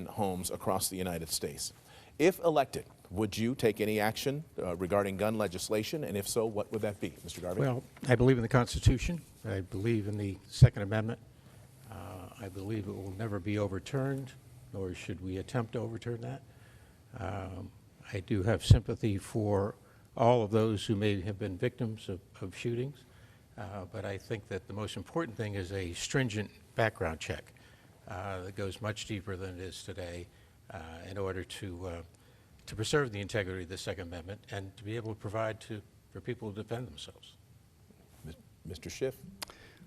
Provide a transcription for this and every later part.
homes across the United States. If elected, would you take any action regarding gun legislation? And if so, what would that be? Mr. Garvey? Well, I believe in the Constitution. I believe in the Second Amendment. I believe it will never be overturned, nor should we attempt to overturn that. I do have sympathy for all of those who may have been victims of shootings, but I think that the most important thing is a stringent background check that goes much deeper than it is today in order to preserve the integrity of the Second Amendment and to be able to provide for people to defend themselves. Mr. Schiff?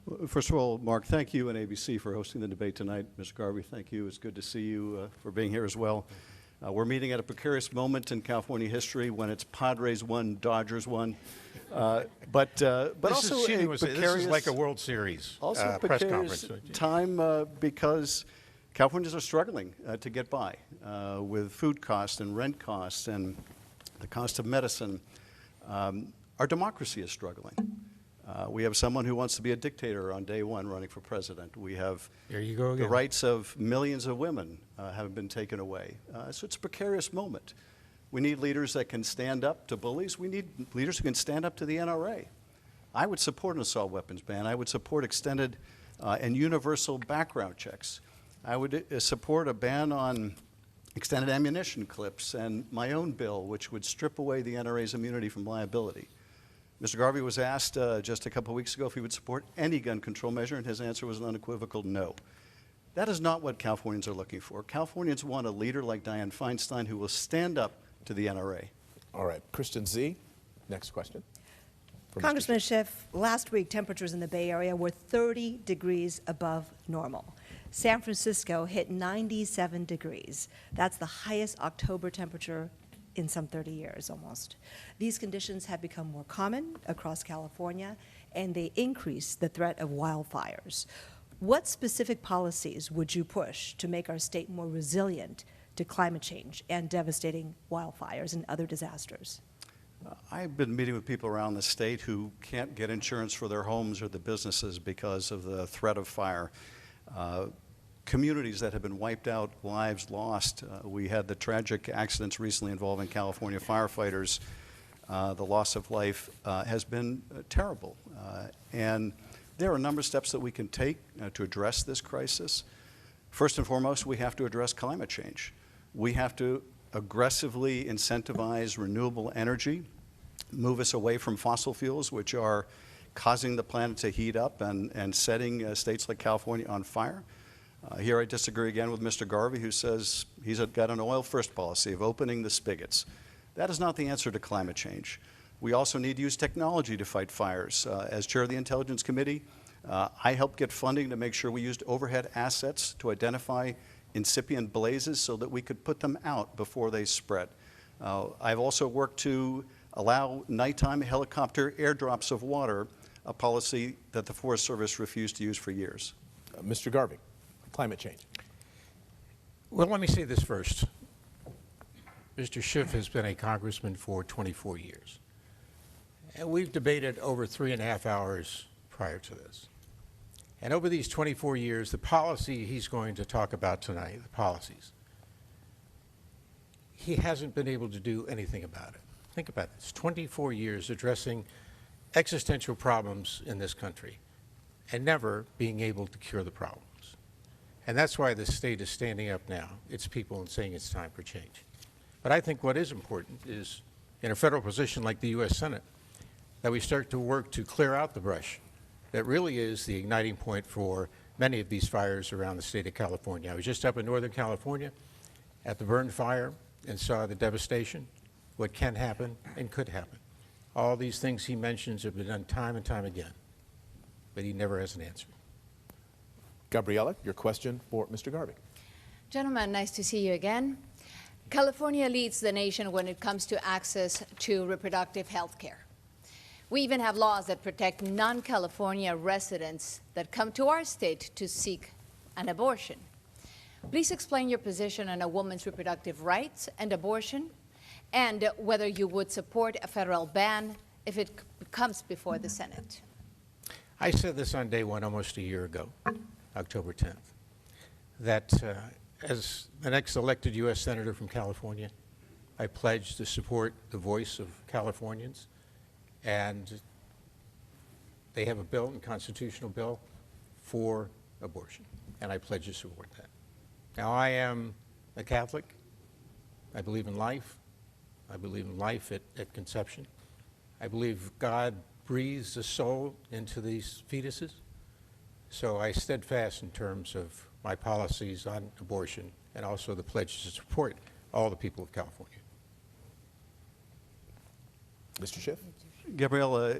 Well, first of all, Mark, thank you and ABC for hosting the debate tonight. Mr. Garvey, thank you. It's good to see you for being here as well. We're meeting at a precarious moment in California history when it's Padres won, Dodgers won. But also this is like a World Series press conference time because Californians are struggling to get by with food costs and rent costs and the cost of medicine. Our democracy is struggling. We have someone who wants to be a dictator on day one running for president. We have there you go again. The rights of millions of women have been taken away. So it's a precarious moment. We need leaders that can stand up to bullies. We need leaders who can stand up to the NRA. I would support an assault weapons ban. I would support extended and universal background checks. I would support a ban on extended ammunition clips and my own bill, which would strip away the NRA's immunity from liability. Mr. Garvey was asked just a couple of weeks ago if he would support any gun control measure, and his answer was an unequivocal no. That is not what Californians are looking for. Californians want a leader like Dianne Feinstein who will stand up to the NRA. All right. Kristen Z, next question. Congressman Schiff, last week temperatures in the Bay Area were 30 degrees above normal. San Francisco hit 97 degrees. That's the highest October temperature in some 30 years almost. These conditions have become more common across California, and they increase the threat of wildfires. What specific policies would you push to make our state more resilient to climate change and devastating wildfires and other disasters? I've been meeting with people around the state who can't get insurance for their homes or the businesses because of the threat of fire. Communities that have been wiped out, lives lost. We had the tragic accidents recently involving California firefighters. The loss of life has been terrible. And there are a number of steps that we can take to address this crisis. First and foremost, we have to address climate change. We have to aggressively incentivize renewable energy, move us away from fossil fuels, which are causing the planet to heat up and setting states like California on fire. Here I disagree again with Mr. Garvey, who says he's got an oil-first policy of opening the spigots. That is not the answer to climate change. We also need to use technology to fight fires. As chair of the Intelligence Committee, I helped get funding to make sure we used overhead assets to identify incipient blazes so that we could put them out before they spread. I've also worked to allow nighttime helicopter airdrops of water, a policy that the Forest Service refused to use for years. Mr. Garvey, climate change. Well, let me say this first. Mr. Schiff has been a congressman for 24 years. And we've debated over 3.5 hours prior to this. And over these 24 years, the policy he's going to talk about tonight, the policies, he hasn't been able to do anything about it. Think about this, 24 years addressing existential problems in this country and never being able to cure the problems. And that's why the state is standing up now, its people, and saying it's time for change. But I think what is important is, in a federal position like the U.S. Senate, that we start to work to clear out the brush that really is the igniting point for many of these fires around the state of California. I was just up in Northern California at the Burn Fire and saw the devastation, what can happen and could happen. All these things he mentions have been done time and time again, but he never has an answer. Gabriella, your question for Mr. Garvey. Gentlemen, nice to see you again. California leads the nation when it comes to access to reproductive health care. We even have laws that protect non-California residents that come to our state to seek an abortion. Please explain your position on a woman's reproductive rights and abortion, and whether you would support a federal ban if it comes before the Senate. I said this on day one almost a year ago, October 10th, that As the next elected U.S. Senator from California, I pledge to support the voice of Californians, and they have a bill, a constitutional bill, for abortion, and I pledge to support that. Now, I am a Catholic. I believe in life. I believe in life at conception. I believe God breathes a soul into these fetuses. So I steadfast in terms of my policies on abortion and also the pledge to support all the people of California. Mr. Schiff? Gabriella,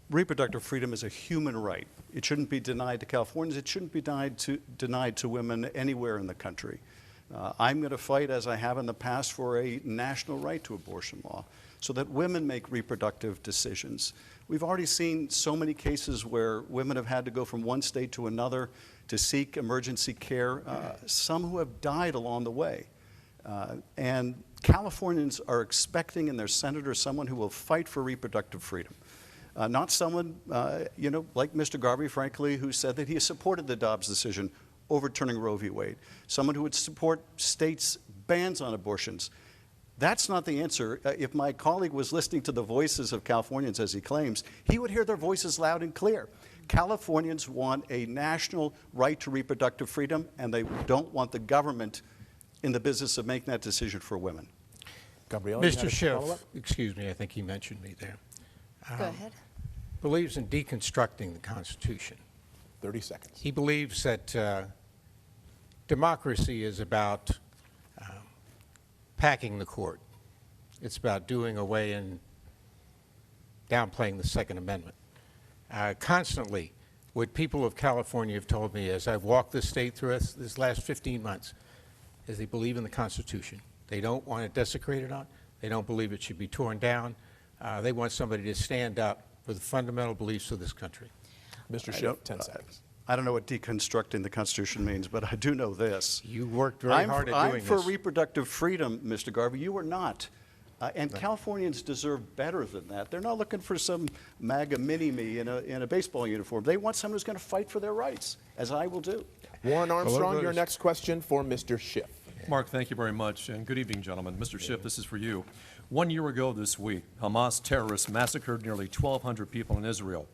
reproductive freedom is a human right. It shouldn't be denied to Californians. It shouldn't be denied to women anywhere in the country. I'm going to fight, as I have in the past, for a national right to abortion law so that women make reproductive decisions. We've already seen so many cases where women have had to go from one state to another to seek emergency care, some who have died along the way. And Californians are expecting in their senator someone who will fight for reproductive freedom. Not someone, like Mr. Garvey, frankly, who said that he has supported the Dobbs decision overturning Roe v. Wade. Someone who would support states' bans on abortions. That's not the answer. If my colleague was listening to the voices of Californians, as he claims, he would hear their voices loud and clear. Californians want a national right to reproductive freedom, and they don't want the government in the business of making that decision for women. Gabrielle, Mr. Schiff, excuse me, I think he mentioned me there. Go ahead. Believes in deconstructing the Constitution. 30 seconds. He believes that democracy is about packing the court. It's about doing away and downplaying the Second Amendment. Constantly, what people of California have told me as I've walked this state through this last 15 months is they believe in the Constitution. They don't want it desecrated on. They don't believe it should be torn down. They want somebody to stand up for the fundamental beliefs of this country. Mr. Schiff, 10 seconds. I don't know what deconstructing the Constitution means, but I do know this. You worked very hard at doing this. I'm for reproductive freedom, Mr. Garvey. You are not. And right. Californians deserve better than that. They're not looking for some MAGA mini-me in a baseball uniform. They want someone who's going to fight for their rights, as I will do. Warren Armstrong, your next question for Mr. Schiff. Mark, thank you very much, and good evening, gentlemen. Mr. Schiff, this is for you. 1 year ago this week, Hamas terrorists massacred nearly 1,200 people in Israel.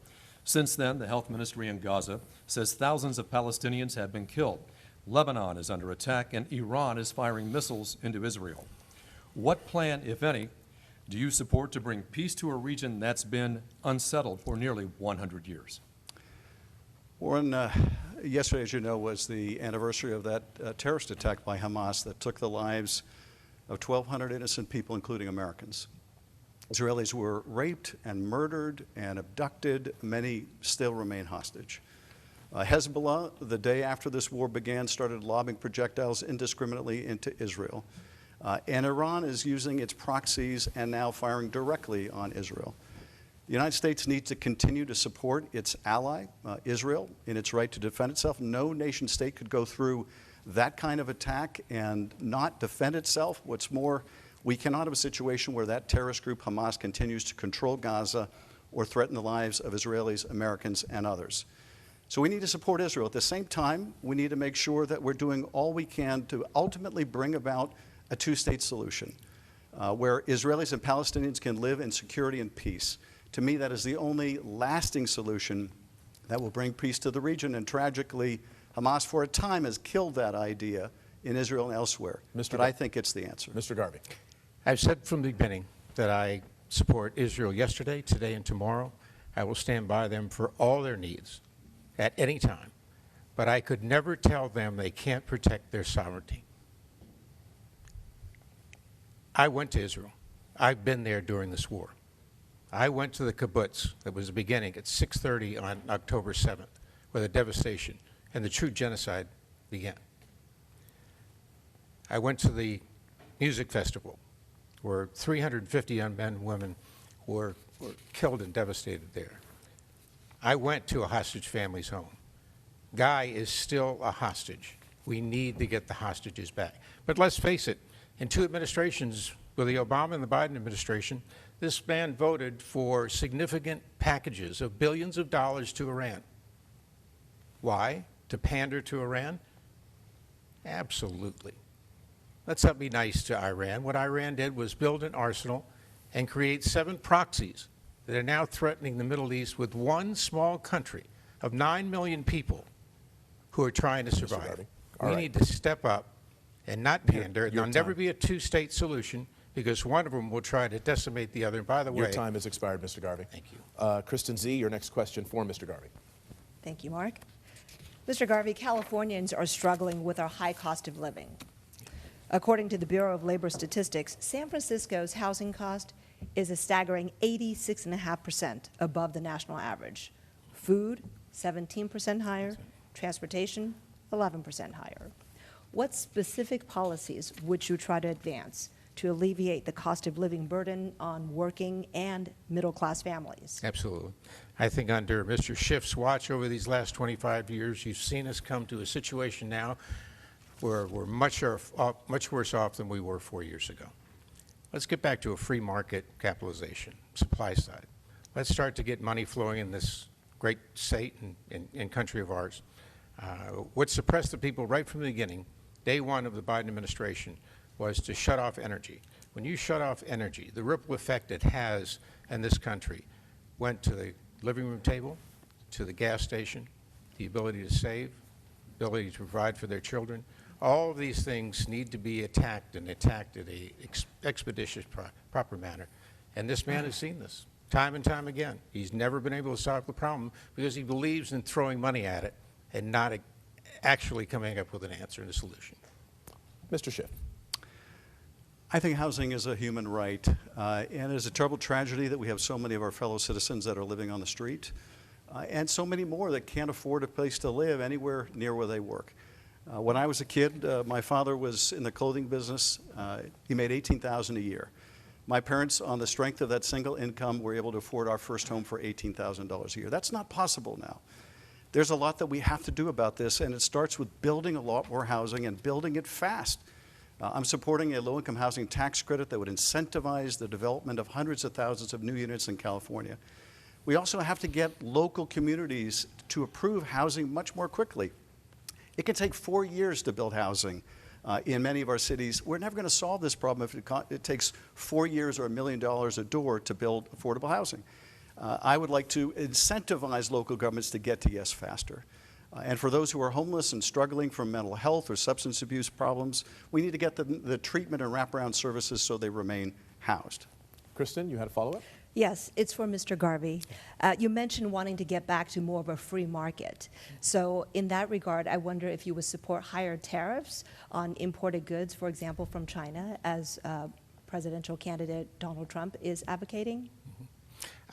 Since then, the health ministry in Gaza says thousands of Palestinians have been killed. Lebanon is under attack, and Iran is firing missiles into Israel. What plan, if any, do you support to bring peace to a region that's been unsettled for nearly 100 years? Warren, yesterday, as you know, was the anniversary of that terrorist attack by Hamas that took the lives of 1,200 innocent people, including Americans. Israelis were raped and murdered and abducted. Many still remain hostage. Hezbollah, the day after this war began, started lobbing projectiles indiscriminately into Israel. And Iran is using its proxies and now firing directly on Israel. The United States needs to continue to support its ally, Israel, in its right to defend itself. No nation state could go through that kind of attack and not defend itself. What's more, we cannot have a situation where that terrorist group, Hamas, continues to control Gaza or threaten the lives of Israelis, Americans, and others. So we need to support Israel. At the same time, we need to make sure that we're doing all we can to ultimately bring about a two-state solution where Israelis and Palestinians can live in security and peace. To me, that is the only lasting solution that will bring peace to the region. And tragically, Hamas, for a time, has killed that idea in Israel and elsewhere. But I think it's the answer. Mr. Garvey. I've said from the beginning that I support Israel yesterday, today, and tomorrow. I will stand by them for all their needs at any time. But I could never tell them they can't protect their sovereignty. I went to Israel. I've been there during this war. I went to the kibbutz that was beginning at 6:30 on October 7th, where the devastation and the true genocide began. I went to the music festival where 350 young men and women were killed and devastated there. I went to a hostage family's home. Guy is still a hostage. We need to get the hostages back. But let's face it, in two administrations, with the Obama and the Biden administration, this man voted for significant packages of billions of dollars to Iran. Why? To pander to Iran? Absolutely. Let's not be nice to Iran. What Iran did was build an arsenal and create 7 proxies that are now threatening the Middle East with one small country of 9 million people who are trying to survive. Garvey. We need to step up and not pander. There'll never be a 2-state solution because one of them will try to decimate the other. And by the way, Your time has expired, Mr. Garvey. Thank you. Kristen Z., your next question for Mr. Garvey. Thank you, Mark. Mr. Garvey, Californians are struggling with our high cost of living. According to the Bureau of Labor Statistics, San Francisco's housing cost is a staggering 86.5% above the national average. Food, 17% higher. Transportation, 11% higher. What specific policies would you try to advance to alleviate the cost of living burden on working and middle-class families? Absolutely. I think under Mr. Schiff's watch over these last 25 years, you've seen us come to a situation now where we're much worse off than we were 4 years ago. Let's get back to a free market capitalization, supply side. Let's start to get money flowing in this great state and country of ours. What suppressed the people right from the beginning, day one of the Biden administration, was to shut off energy. When you shut off energy, the ripple effect it has in this country went to the living room table, to the gas station, the ability to save, ability to provide for their children. All of these things need to be attacked and attacked in an expeditious, proper manner. And this man has seen this time and time again. He's never been able to solve the problem because he believes in throwing money at it and not actually coming up with an answer and a solution. Mr. Schiff. I think housing is a human right, and it is a terrible tragedy that we have so many of our fellow citizens that are living on the street, and so many more that can't afford a place to live anywhere near where they work. When I was a kid, my father was in the clothing business. He made $18,000 a year. My parents, on the strength of that single income, were able to afford our first home for $18,000 a year. That's not possible now. There's a lot that we have to do about this, and it starts with building a lot more housing and building it fast. I'm supporting a low-income housing tax credit that would incentivize the development of hundreds of thousands of new units in California. We also have to get local communities to approve housing much more quickly. It can take 4 years to build housing in many of our cities. We're never going to solve this problem if it takes 4 years or $1 million a door to build affordable housing. I would like to incentivize local governments to get to yes faster. And for those who are homeless and struggling from mental health or substance abuse problems, we need to get them the treatment and wraparound services so they remain housed. Kristen, you had a follow-up? Yes, it's for Mr. Garvey. You mentioned wanting to get back to more of a free market. So in that regard, I wonder if you would support higher tariffs on imported goods, for example, from China, as presidential candidate Donald Trump is advocating?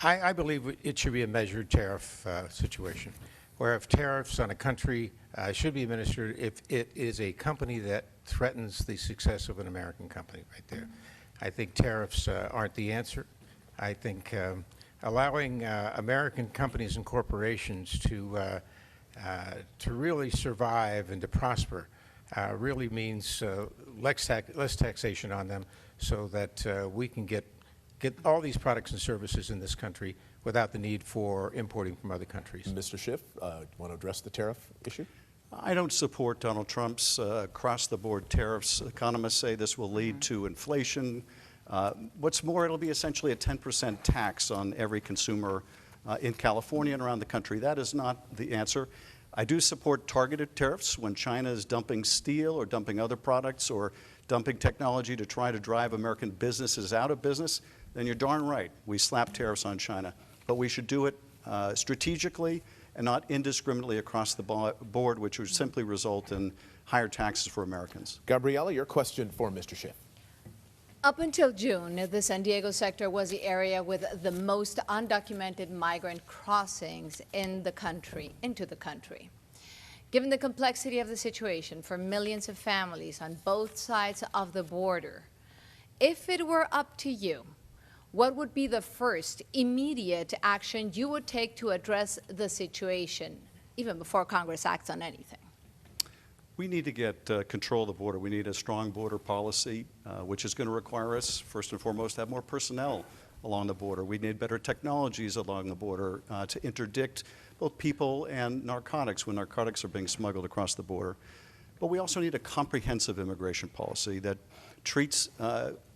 I believe it should be a measured tariff situation, where if tariffs on a country should be administered if it is a company that threatens the success of an American company right there. I think tariffs aren't the answer. I think allowing American companies and corporations to really survive and to prosper really means less taxation on them so that we can get all these products and services in this country without the need for importing from other countries. Mr. Schiff, want to address the tariff issue? I don't support Donald Trump's across-the-board tariffs. Economists say this will lead to inflation. What's more, it'll be essentially a 10% tax on every consumer in California and around the country. That is not the answer. I do support targeted tariffs when China is dumping steel or dumping other products or dumping technology to try to drive American businesses out of business. Then you're darn right, we slap tariffs on China. But we should do it strategically and not indiscriminately across the board, which would simply result in higher taxes for Americans. Gabriela, your question for Mr. Schiff. Up until June, the San Diego sector was the area with the most undocumented migrant crossings in the country, into the country. Given the complexity of the situation for millions of families on both sides of the border, if it were up to you, what would be the first immediate action you would take to address the situation, even before Congress acts on anything? We need to get control of the border. We need a strong border policy, which is going to require us, first and foremost, to have more personnel along the border. We need better technologies along the border to interdict both people and narcotics when narcotics are being smuggled across the border. but we also need a comprehensive immigration policy that treats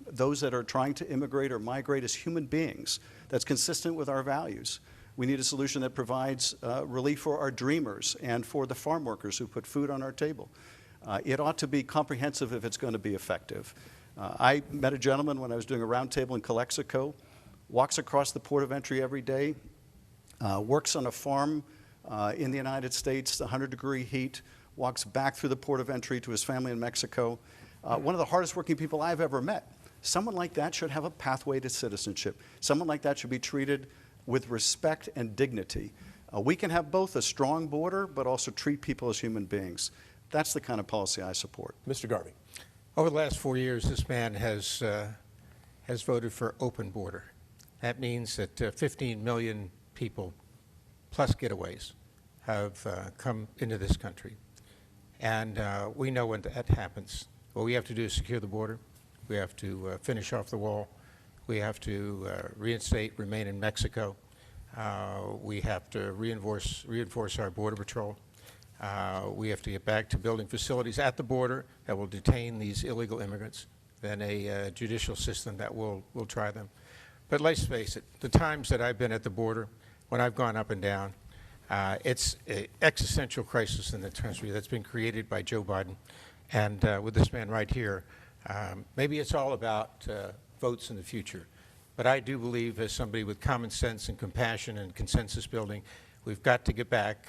those that are trying to immigrate or migrate as human beings, that's consistent with our values. We need a solution that provides relief for our dreamers and for the farm workers who put food on our table. It ought to be comprehensive if it's going to be effective. I met a gentleman when I was doing a roundtable in Calexico, walks across the port of entry every day, works on a farm in the United States, 100-degree heat, walks back through the port of entry to his family in Mexico. One of the hardest working people I've ever met. Someone like that should have a pathway to citizenship. Someone like that should be treated with respect and dignity. We can have both a strong border, but also treat people as human beings. That's the kind of policy I support. Mr. Garvey. Over the last 4 years, this man has voted for open border. That means that 15 million people, plus getaways, have come into this country. And we know when that happens. What we have to do is secure the border. We have to finish off the wall. We have to reinstate, remain in Mexico. We have to reinforce our Border Patrol. We have to get back to building facilities at the border that will detain these illegal immigrants, then a judicial system that will try them. But let's face it, the times that I've been at the border, when I've gone up and down, it's an existential crisis in the country that's been created by Joe Biden. And with this man right here, maybe it's all about votes in the future. But I do believe, as somebody with common sense and compassion and consensus building, we've got to get back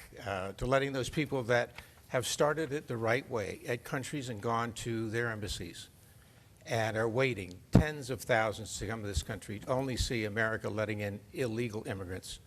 to letting those people that have started it the right way at countries and gone to their embassies and are waiting tens of thousands to come to this country only see America letting in illegal immigrants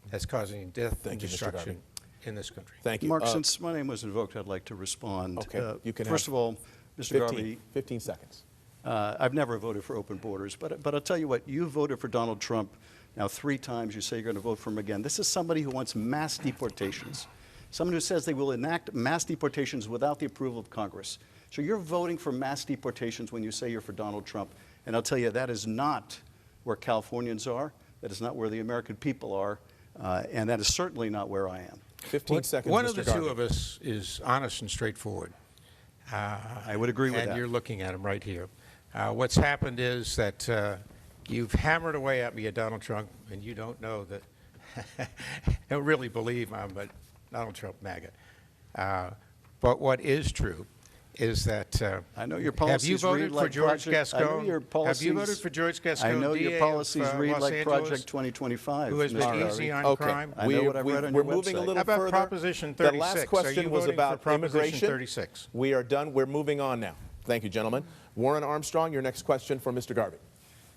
that's causing death and destruction in this country. Thank you. Mark, since my name was invoked, I'd like to respond. Okay, you can First of all, Mr. Garvey, 15 seconds. I've never voted for open borders, but I'll tell you what, you voted for Donald Trump now 3 times. You say you're going to vote for him again. This is somebody who wants mass deportations, someone who says they will enact mass deportations without the approval of Congress. So you're voting for mass deportations when you say you're for Donald Trump. And I'll tell you, that is not where Californians are. That is not where the American people are. And that is certainly not where I am. 15 seconds, One Mr. of the Garvey. two of us is honest and straightforward. I would agree with that. And you're looking at him right here. What's happened is that you've hammered away at me at Donald Trump, and you don't know that, don't really believe I'm a Donald Trump MAGA. But what is true is that I know your policies have you read voted like for George Project, Gascon? I know your policies, have you voted for George Gascon? I know your DA policies of, read Los like Angeles, Project 2025. who has Mr. been Garvey. easy on Okay, crime? I know what I've read on we're your moving a website. little How about further. Proposition 36? The last Are question you was voting for about Proposition immigration. 36? We are done. We're moving on now. Thank you, gentlemen. Warren Armstrong, your next question for Mr. Garvey.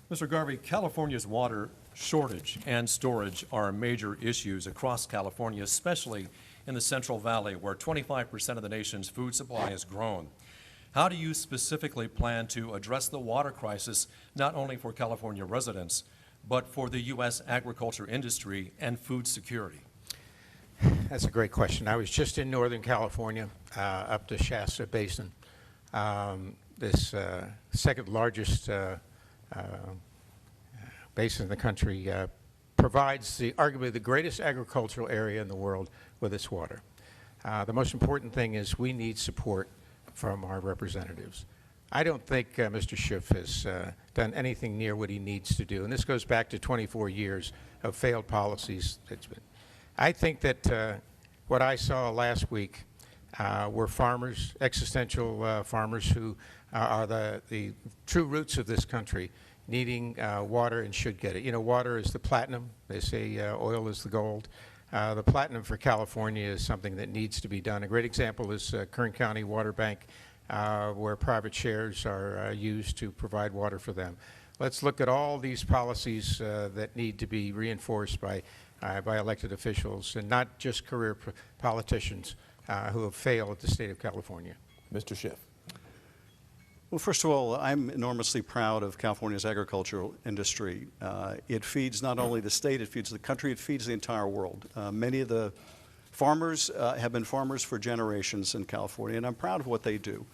Mr. Garvey, California's water shortage and storage are major issues across California, especially in the Central Valley, where 25% of the nation's food supply is grown. How do you specifically plan to address the water crisis, not only for California residents, but for the U.S. agriculture industry and food security? That's a great question. I was just in Northern California, up the Shasta Basin, this second largest basin in the country, provides arguably the greatest agricultural area in the world with its water. The most important thing is we need support from our representatives. I don't think Mr. Schiff has done anything near what he needs to do, and this goes back to 24 years of failed policies. I think that what I saw last week were farmers, existential farmers who are the true roots of this country, needing water and should get it. You know, water is the platinum. They say oil is the gold. The platinum for California is something that needs to be done. A great example is Kern County Water Bank, where private shares are used to provide water for them. Let's look at all these policies that need to be reinforced by elected officials and not just career politicians who have failed at the state of California. Mr. Schiff. Well, first of all, I'm enormously proud of California's agricultural industry. It feeds not only the state, it feeds the country, it feeds the entire world. Many of the farmers have been farmers for generations in California, and I'm proud of what they do.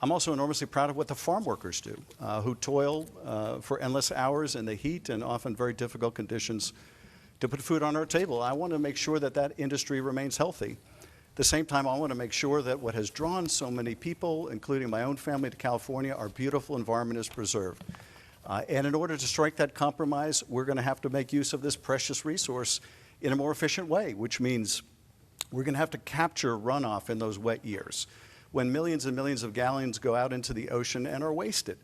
I'm also enormously proud of what the farm workers do, who toil for endless hours in the heat and often very difficult conditions to put food on our table. I want to make sure that that industry remains healthy. the same time, I want to make sure that what has drawn so many people, including my own family, to California, our beautiful environment is preserved. And in order to strike that compromise, we're going to have to make use of this precious resource in a more efficient way, which means we're going to have to capture runoff in those wet years when millions and millions of gallons go out into the ocean and are wasted.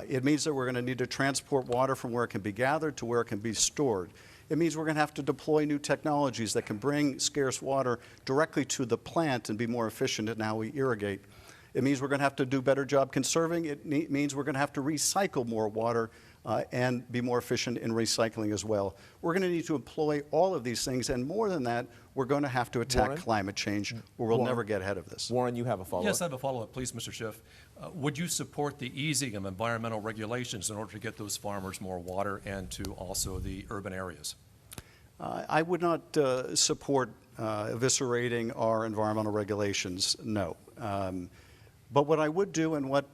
It means that we're going to need to transport water from where it can be gathered to where it can be stored. It means we're going to have to deploy new technologies that can bring scarce water directly to the plant and be more efficient in how we irrigate. It means we're going to have to do a better job conserving. It means we're going to have to recycle more water and be more efficient in recycling as well. We're going to need to employ all of these things, and more than that, we're going to have to attack Warren? climate change, or we'll never get ahead of this. Warren, you have a follow-up. Yes, I have a follow-up, please, Mr. Schiff. Would you support the easing of environmental regulations in order to get those farmers more water and to also the urban areas? I would not support eviscerating our environmental regulations, no. But what I would do, and what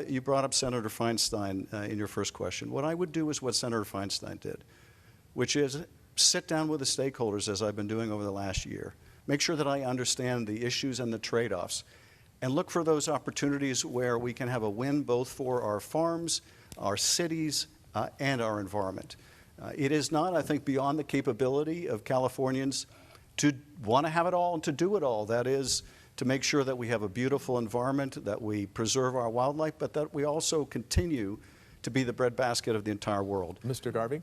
you brought up Senator Feinstein in your first question, what I would do is what Senator Feinstein did, which is sit down with the stakeholders, as I've been doing over the last year, make sure that I understand the issues and the trade-offs, and look for those opportunities where we can have a win both for our farms, our cities, and our environment. It is not, I think, beyond the capability of Californians to want to have it all and to do it all. That is, to make sure that we have a beautiful environment, that we preserve our wildlife, but that we also continue to be the breadbasket of the entire world. Mr. Garvey,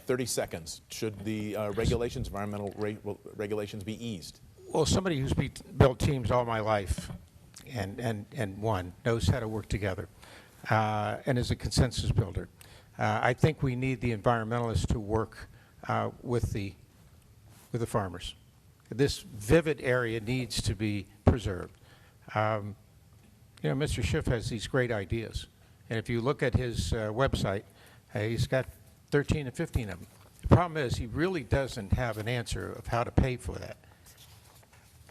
30 seconds. Should the regulations, environmental regulations, be eased? Well, somebody who's built teams all my life and won knows how to work together and is a consensus builder. I think we need the environmentalists to work with the farmers. This vivid area needs to be preserved. You know, Mr. Schiff has these great ideas, and if you look at his website, he's got 13 or 15 of them. The problem is he really doesn't have an answer of how to pay for that,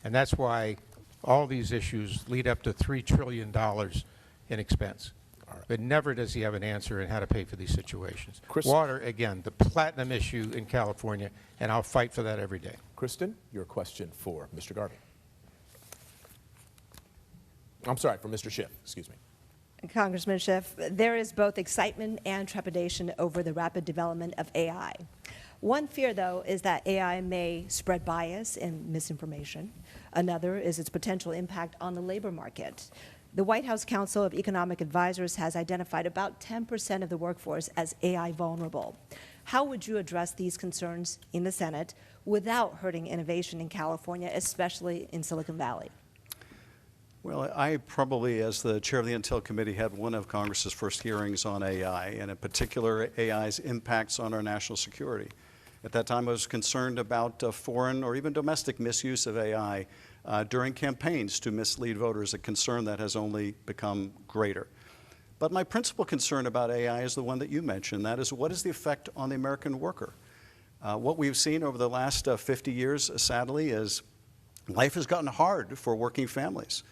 and that's why all these issues lead up to $3 trillion in expense. But never does he have an answer on how to pay for these situations. Water, again, the platinum issue in California, and I'll fight for that every day. Kristen, your question for Mr. Garvey. I'm sorry, for Mr. Schiff, excuse me. Congressman Schiff, there is both excitement and trepidation over the rapid development of AI. One fear, though, is that AI may spread bias and misinformation. Another is its potential impact on the labor market. The White House Council of Economic Advisors has identified about 10% of the workforce as AI vulnerable. How would you address these concerns in the Senate without hurting innovation in California, especially in Silicon Valley? Well, I probably, as the chair of the Intel Committee, had one of Congress's first hearings on AI, and in particular, AI's impacts on our national security. At that time, I was concerned about foreign or even domestic misuse of AI during campaigns to mislead voters, a concern that has only become greater. But my principal concern about AI is the one that you mentioned. That is, what is the effect on the American worker? What we've seen over the last 50 years, sadly, is life has gotten hard for working families.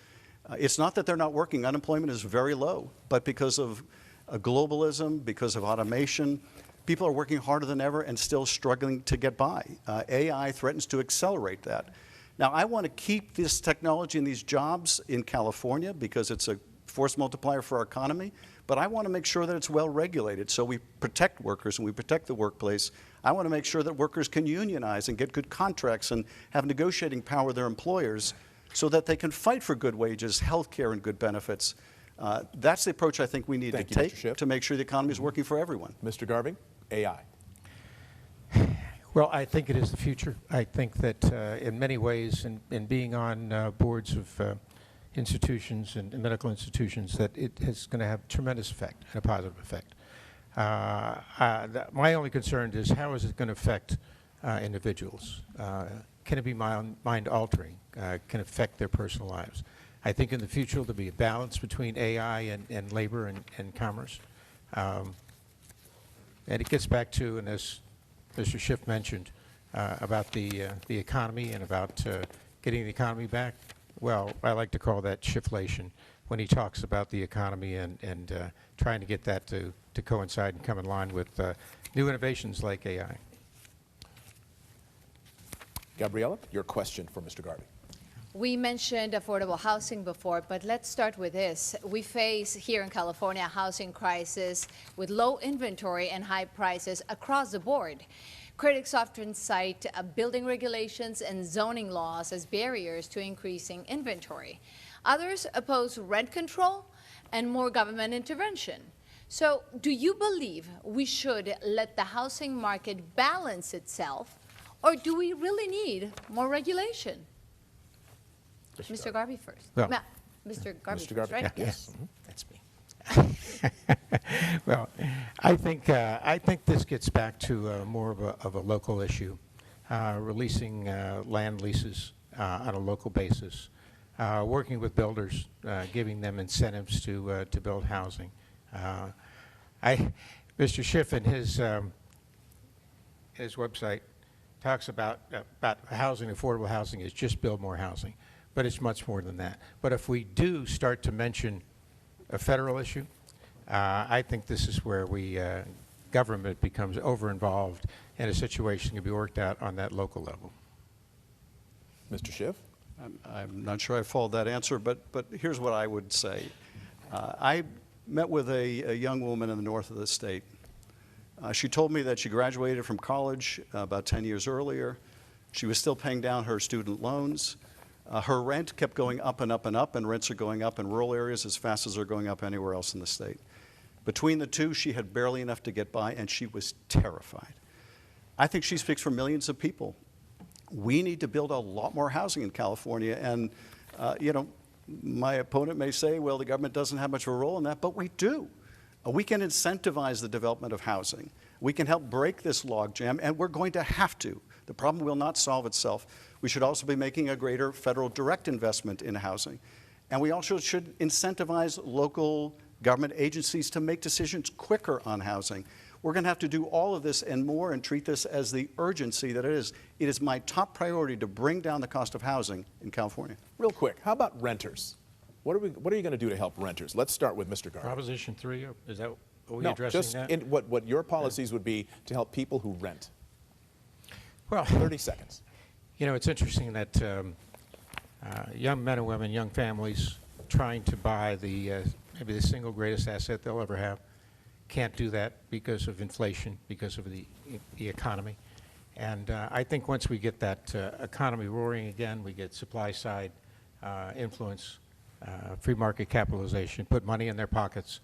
It's not that they're not working. Unemployment is very low. But because of globalism, because of automation, people are working harder than ever and still struggling to get by. AI threatens to accelerate that. Now, I want to keep this technology and these jobs in California because it's a force multiplier for our economy, but I want to make sure that it's well regulated so we protect workers and we protect the workplace. I want to make sure that workers can unionize and get good contracts and have negotiating power with their employers so that they can fight for good wages, health care, and good benefits. That's the approach I think we need to take to make sure the economy is working for everyone. Mr. Garvey, AI. Well, I think it is the future. I think that in many ways, in being on boards of institutions and medical institutions, that it is going to have tremendous effect and a positive effect. My only concern is how is it going to affect individuals? Can it be mind-altering? Can it affect their personal lives? I think in the future there'll be a balance between AI and labor and commerce. And it gets back to, and as Mr. Schiff mentioned, about the economy and about getting the economy back. Well, I like to call that Schifflation when he talks about the economy and trying to get that to coincide and come in line with new innovations like AI. Gabriella, your question for Mr. Garvey. We mentioned affordable housing before, but let's start with this. We face here in California a housing crisis with low inventory and high prices across the board. Critics often cite building regulations and zoning laws as barriers to increasing inventory. Others oppose rent control and more government intervention. So, do you believe we should let the housing market balance itself, or do we really need more regulation? Mr. Garvey first. Well, Mr. Garvey Mr. first, Garvey, right? yes. That's me. Well, I think this gets back to more of a local issue, releasing land leases on a local basis, working with builders, giving them incentives to build housing. Mr. Schiff in his website talks about housing, affordable housing is just build more housing, but it's much more than that. But if we do start to mention a federal issue, I think this is where government becomes over-involved and a situation can be worked out on that local level. Mr. Schiff? I'm not sure I followed that answer, but here's what I would say. I met with a young woman in the north of the state. She told me that she graduated from college about 10 years earlier. She was still paying down her student loans. Her rent kept going up and up and up, and rents are going up in rural areas as fast as they're going up anywhere else in the state. Between the two, she had barely enough to get by, and she was terrified. I think she speaks for millions of people. We need to build a lot more housing in California, and you know, my opponent may say, well, the government doesn't have much of a role in that, but we do. We can incentivize the development of housing. We can help break this logjam, and we're going to have to. The problem will not solve itself. We should also be making a greater federal direct investment in housing. And we also should incentivize local government agencies to make decisions quicker on housing. We're going to have to do all of this and more and treat this as the urgency that it is. It is my top priority to bring down the cost of housing in California. Real quick, how about renters? What are you going to do to help renters? Let's start with Mr. Garvey. Proposition 3, is that, are we No, addressing just that? what your policies would be to help people who rent. Well, 30 seconds. you know, it's interesting that young men and women, young families trying to buy maybe the single greatest asset they'll ever have can't do that because of inflation, because of the economy. And I think once we get that economy roaring again, we get supply side influence, free market capitalization, put money in their pockets,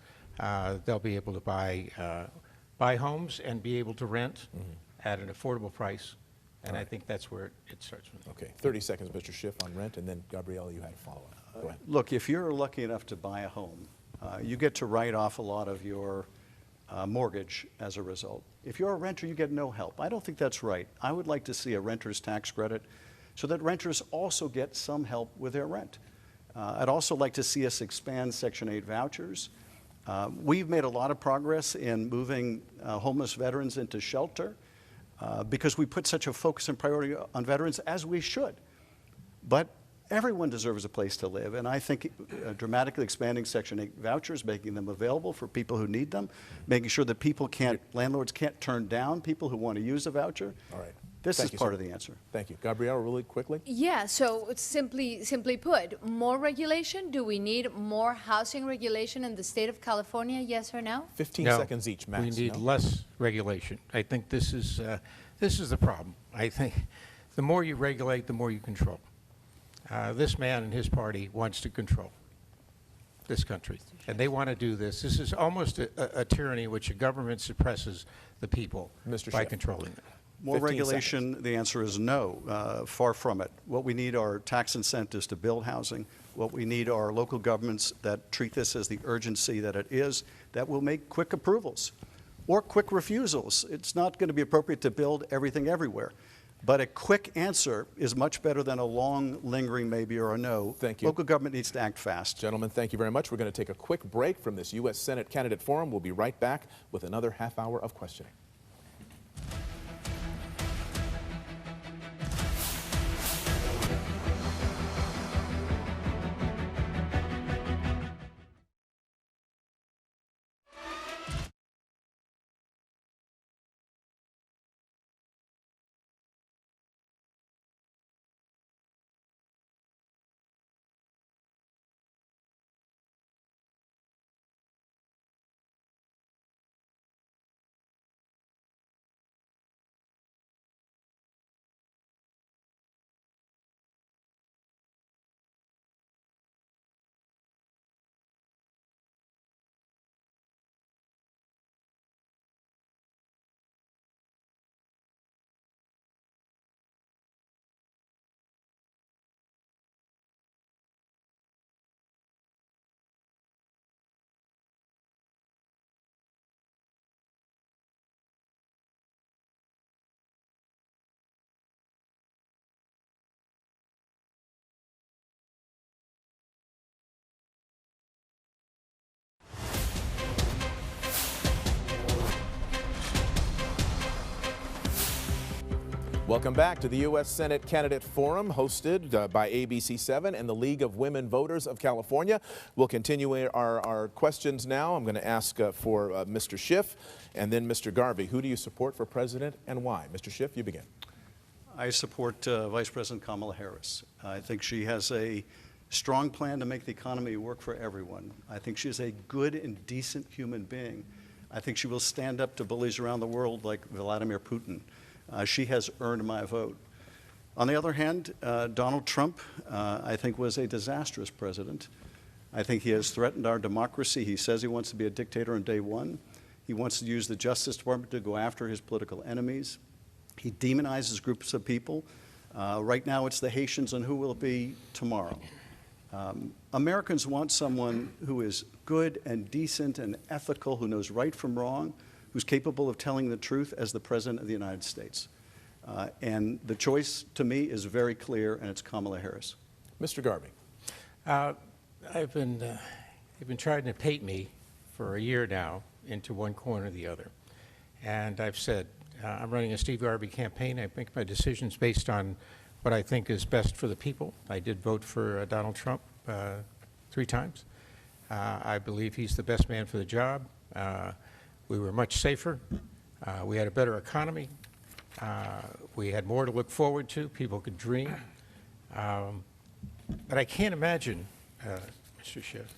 they'll be able to buy homes and be able to rent at an affordable price. And I think that's where it starts from. Okay, 30 seconds, Mr. Schiff, on rent, and then Gabrielle, you had a follow-up. Go ahead. Look, if you're lucky enough to buy a home, you get to write off a lot of your mortgage as a result. If you're a renter, you get no help. I don't think that's right. I would like to see a renter's tax credit so that renters also get some help with their rent. I'd also like to see us expand Section 8 vouchers. We've made a lot of progress in moving homeless veterans into shelter because we put such a focus and priority on veterans, as we should. But everyone deserves a place to live, and I think dramatically expanding Section 8 vouchers, making them available for people who need them, making sure that landlords can't turn down people who want to use a voucher. All right. This Thank is part of the answer. Thank you. Gabrielle, really quickly? Yeah, so it's simply put, more regulation? Do we need more housing regulation in the state of California, yes or no? 15 No, seconds each, max. we need no? less regulation. I think this is the problem. I think the more you regulate, the more you control. This man and his party wants to control this country, and they want to do this. This is almost a tyranny in which a government suppresses the people Mr. by Schiff. controlling them. More 15 regulation, seconds. the answer is no, far from it. What we need are tax incentives to build housing. What we need are local governments that treat this as the urgency that it is, that will make quick approvals or quick refusals. It's not going to be appropriate to build everything everywhere. But a quick answer is much better than a long, lingering maybe or a no. Thank you. Local government needs to act fast. Gentlemen, thank you very much. We're going to take a quick break from this U.S. Senate Candidate Forum. We'll be right back with another half hour of questioning. Welcome back to the U.S. Senate Candidate Forum, hosted by ABC7 and the League of Women Voters of California. We'll continue our questions now. I'm going to ask for Mr. Schiff and then Mr. Garvey. Who do you support for president and why? Mr. Schiff, you begin. I support Vice President Kamala Harris. I think she has a strong plan to make the economy work for everyone. I think she is a good and decent human being. I think she will stand up to bullies around the world like Vladimir Putin. She has earned my vote. On the other hand, Donald Trump, I think, was a disastrous president. I think he has threatened our democracy. He says he wants to be a dictator on day one. He wants to use the Justice Department to go after his political enemies. He demonizes groups of people. Right now it's the Haitians, and who will it be tomorrow? Americans want someone who is good and decent and ethical, who knows right from wrong, who's capable of telling the truth as the President of the United States. And the choice, to me, is very clear, and it's Kamala Harris. Mr. Garvey. They've been trying to paint me for a year now into one corner or the other. And I've said, I'm running a Steve Garvey campaign. I make my decisions based on what I think is best for the people. I did vote for Donald Trump 3 times. I believe he's the best man for the job. We were much safer. We had a better economy. We had more to look forward to. People could dream. But I can't imagine, Mr. Schiff,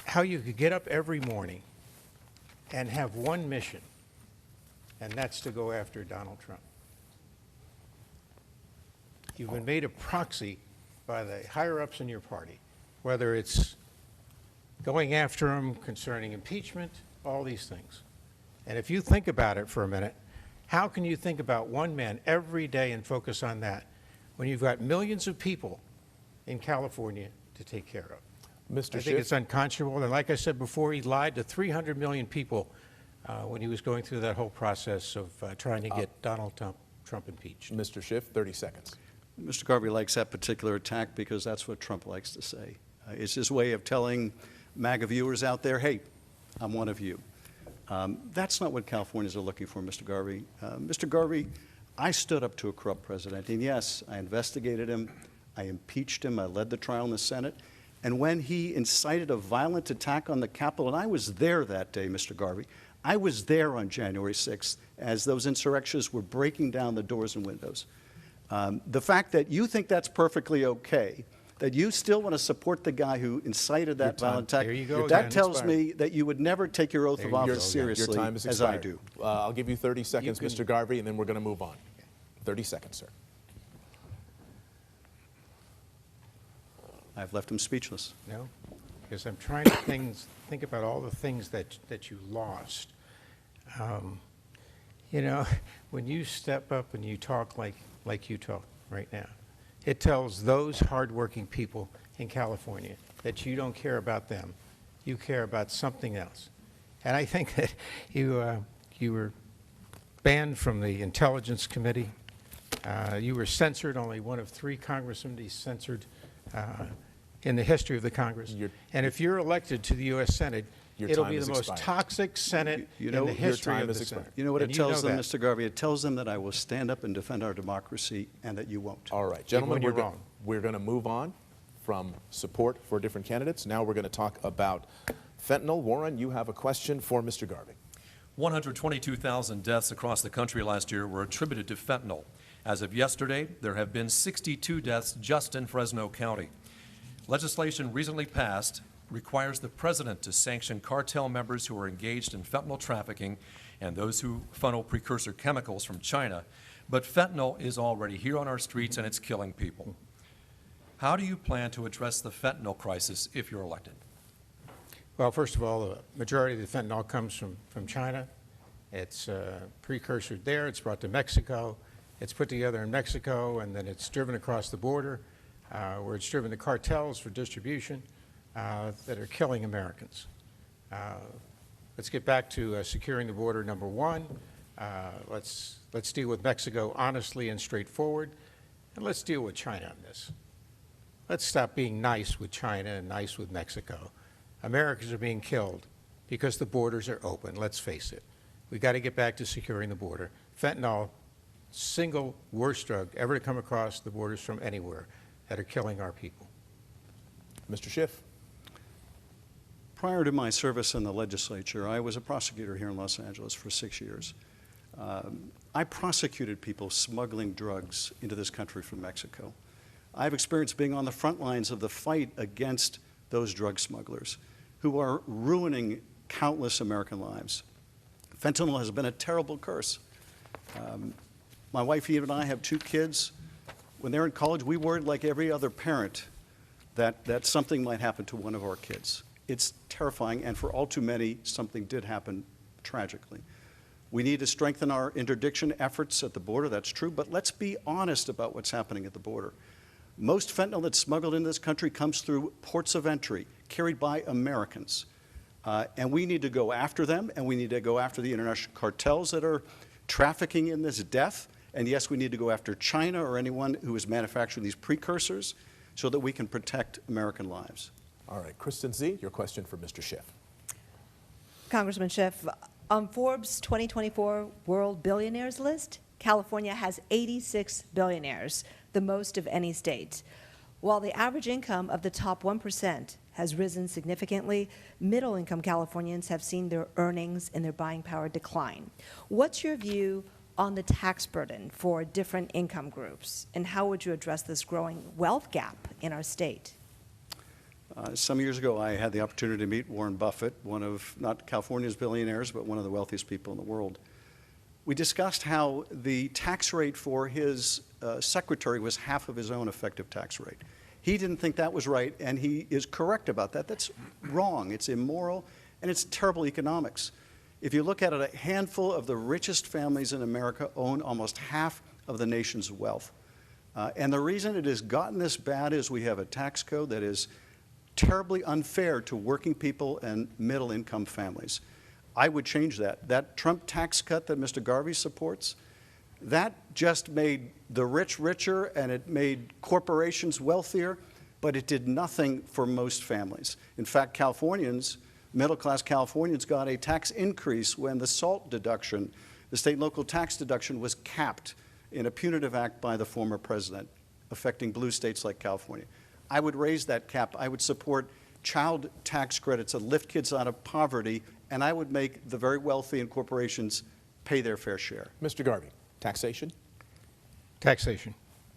how you could get up every morning and have one mission, and that's to go after Donald Trump. You've been made a proxy by the higher-ups in your party, whether it's going after him concerning impeachment, all these things. And if you think about it for a minute, how can you think about one man every day and focus on that when you've got millions of people in California to take care of? Mr. I think it's unconscionable. And like I said before, he lied to 300 million people when he was going through that whole process of trying to get Donald Trump impeached. Mr. Schiff, 30 seconds. Mr. Garvey likes that particular attack because that's what Trump likes to say. It's his way of telling MAGA viewers out there, hey, I'm one of you. That's not what Californians are looking for, Mr. Garvey. Mr. Garvey, I stood up to a corrupt president, and yes, I investigated him, I impeached him, I led the trial in the Senate, and when he incited a violent attack on the Capitol, and I was there that day, Mr. Garvey, I was there on January 6th as those insurrectionists were breaking down the doors and windows. The fact that you think that's perfectly okay, that you still want to support the guy who incited that violent attack, that tells me that you would never take your oath of office seriously, your time is as I do. I'll give you 30 seconds, Mr. Garvey, and then we're going to move on. 30 seconds, sir. I've left him speechless. No, because I'm trying to think about all the things that you lost. You know, when you step up and you talk like you talk right now, it tells those hardworking people in California that you don't care about them. You care about something else. And I think that you were banned from the Intelligence Committee. You were censored, only one of 3 congressmen to be censored in the history of the Congress. And if you're elected to the U.S. Senate, it'll be the most toxic Senate in the history of the Senate. You know what it tells them, Mr. Garvey? It tells them that I will stand up and defend our democracy and that you won't. All right, gentlemen, we're going to move on from support for different candidates. Now we're going to talk about fentanyl. Warren, you have a question for Mr. Garvey. 122,000 deaths across the country last year were attributed to fentanyl. As of yesterday, there have been 62 deaths just in Fresno County. Legislation recently passed requires the president to sanction cartel members who are engaged in fentanyl trafficking and those who funnel precursor chemicals from China. But fentanyl is already here on our streets and it's killing people. How do you plan to address the fentanyl crisis if you're elected? Well, first of all, the majority of the fentanyl comes from China. It's precursor there. It's brought to Mexico. It's put together in Mexico, and then it's driven across the border, where it's driven to cartels for distribution that are killing Americans. Let's get back to securing the border, number one. Let's deal with Mexico honestly and straightforward, and let's deal with China on this. Let's stop being nice with China and nice with Mexico. Americans are being killed because the borders are open, let's face it. We've got to get back to securing the border. Fentanyl single worst drug ever to come across the borders from anywhere that are killing our people. Mr. Schiff. Prior to my service in the legislature, I was a prosecutor here in Los Angeles for 6 years. I prosecuted people smuggling drugs into this country from Mexico. I've experienced being on the front lines of the fight against those drug smugglers who are ruining countless American lives. Fentanyl has been a terrible curse. My wife Eve and I have 2 kids. When they're in college, we worried like every other parent that something might happen to one of our kids. It's terrifying, and for all too many, something did happen tragically. We need to strengthen our interdiction efforts at the border, that's true, but let's be honest about what's happening at the border. Most fentanyl that's smuggled into this country comes through ports of entry, carried by Americans. And we need to go after them, and we need to go after the international cartels that are trafficking in this death. And yes, we need to go after China or anyone who is manufacturing these precursors so that we can protect American lives. All right, Kristen Z., your question for Mr. Schiff. Congressman Schiff, on Forbes' 2024 World Billionaires list, California has 86 billionaires, the most of any state. While the average income of the top 1% has risen significantly, middle-income Californians have seen their earnings and their buying power decline. What's your view on the tax burden for different income groups, and how would you address this growing wealth gap in our state? Some years ago, I had the opportunity to meet Warren Buffett, one of not California's billionaires, but one of the wealthiest people in the world. We discussed how the tax rate for his secretary was half of his own effective tax rate. He didn't think that was right, and he is correct about that. That's wrong. It's immoral, and it's terrible economics. If you look at it, a handful of the richest families in America own almost half of the nation's wealth. And the reason it has gotten this bad is we have a tax code that is terribly unfair to working people and middle-income families. I would change that. That Trump tax cut that Mr. Garvey supports, that just made the rich richer and it made corporations wealthier, but it did nothing for most families. In fact, Californians, middle-class Californians, got a tax increase when the SALT deduction, the state and local tax deduction, was capped in a punitive act by the former president, affecting blue states like California. I would raise that cap. I would support child tax credits that lift kids out of poverty, and I would make the very wealthy and corporations pay their fair share. Mr. Garvey, taxation? Taxation.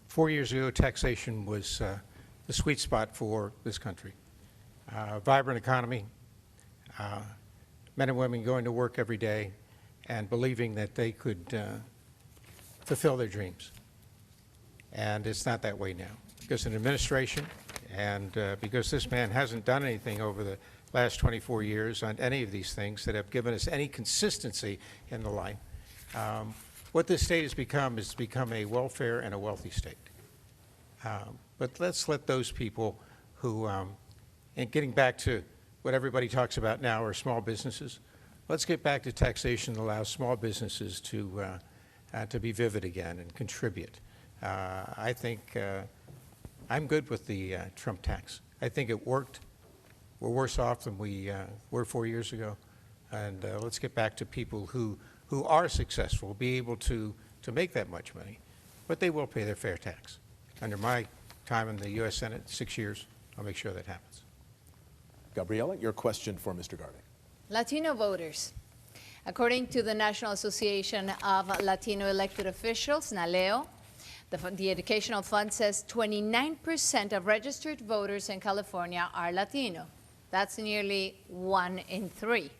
4 years ago, taxation was the sweet spot for this country. Vibrant economy, men and women going to work every day and believing that they could fulfill their dreams. And it's not that way now. Because an administration and because this man hasn't done anything over the last 24 years on any of these things that have given us any consistency in the line, what this state has become is become a welfare and a wealthy state. But let's let those people who, and getting back to what everybody talks about now are small businesses, let's get back to taxation that allows small businesses to be vivid again and contribute. I think I'm good with the Trump tax. I think it worked. We're worse off than we were 4 years ago. And let's get back to people who are successful, be able to make that much money. But they will pay their fair tax. Under my time in the U.S. Senate, 6 years, I'll make sure that happens. Gabriela, your question for Mr. Garvey. Latino voters. According to the National Association of Latino Elected Officials, NALEO, the Educational Fund says 29% of registered voters in California are Latino. That's nearly 1 in 3.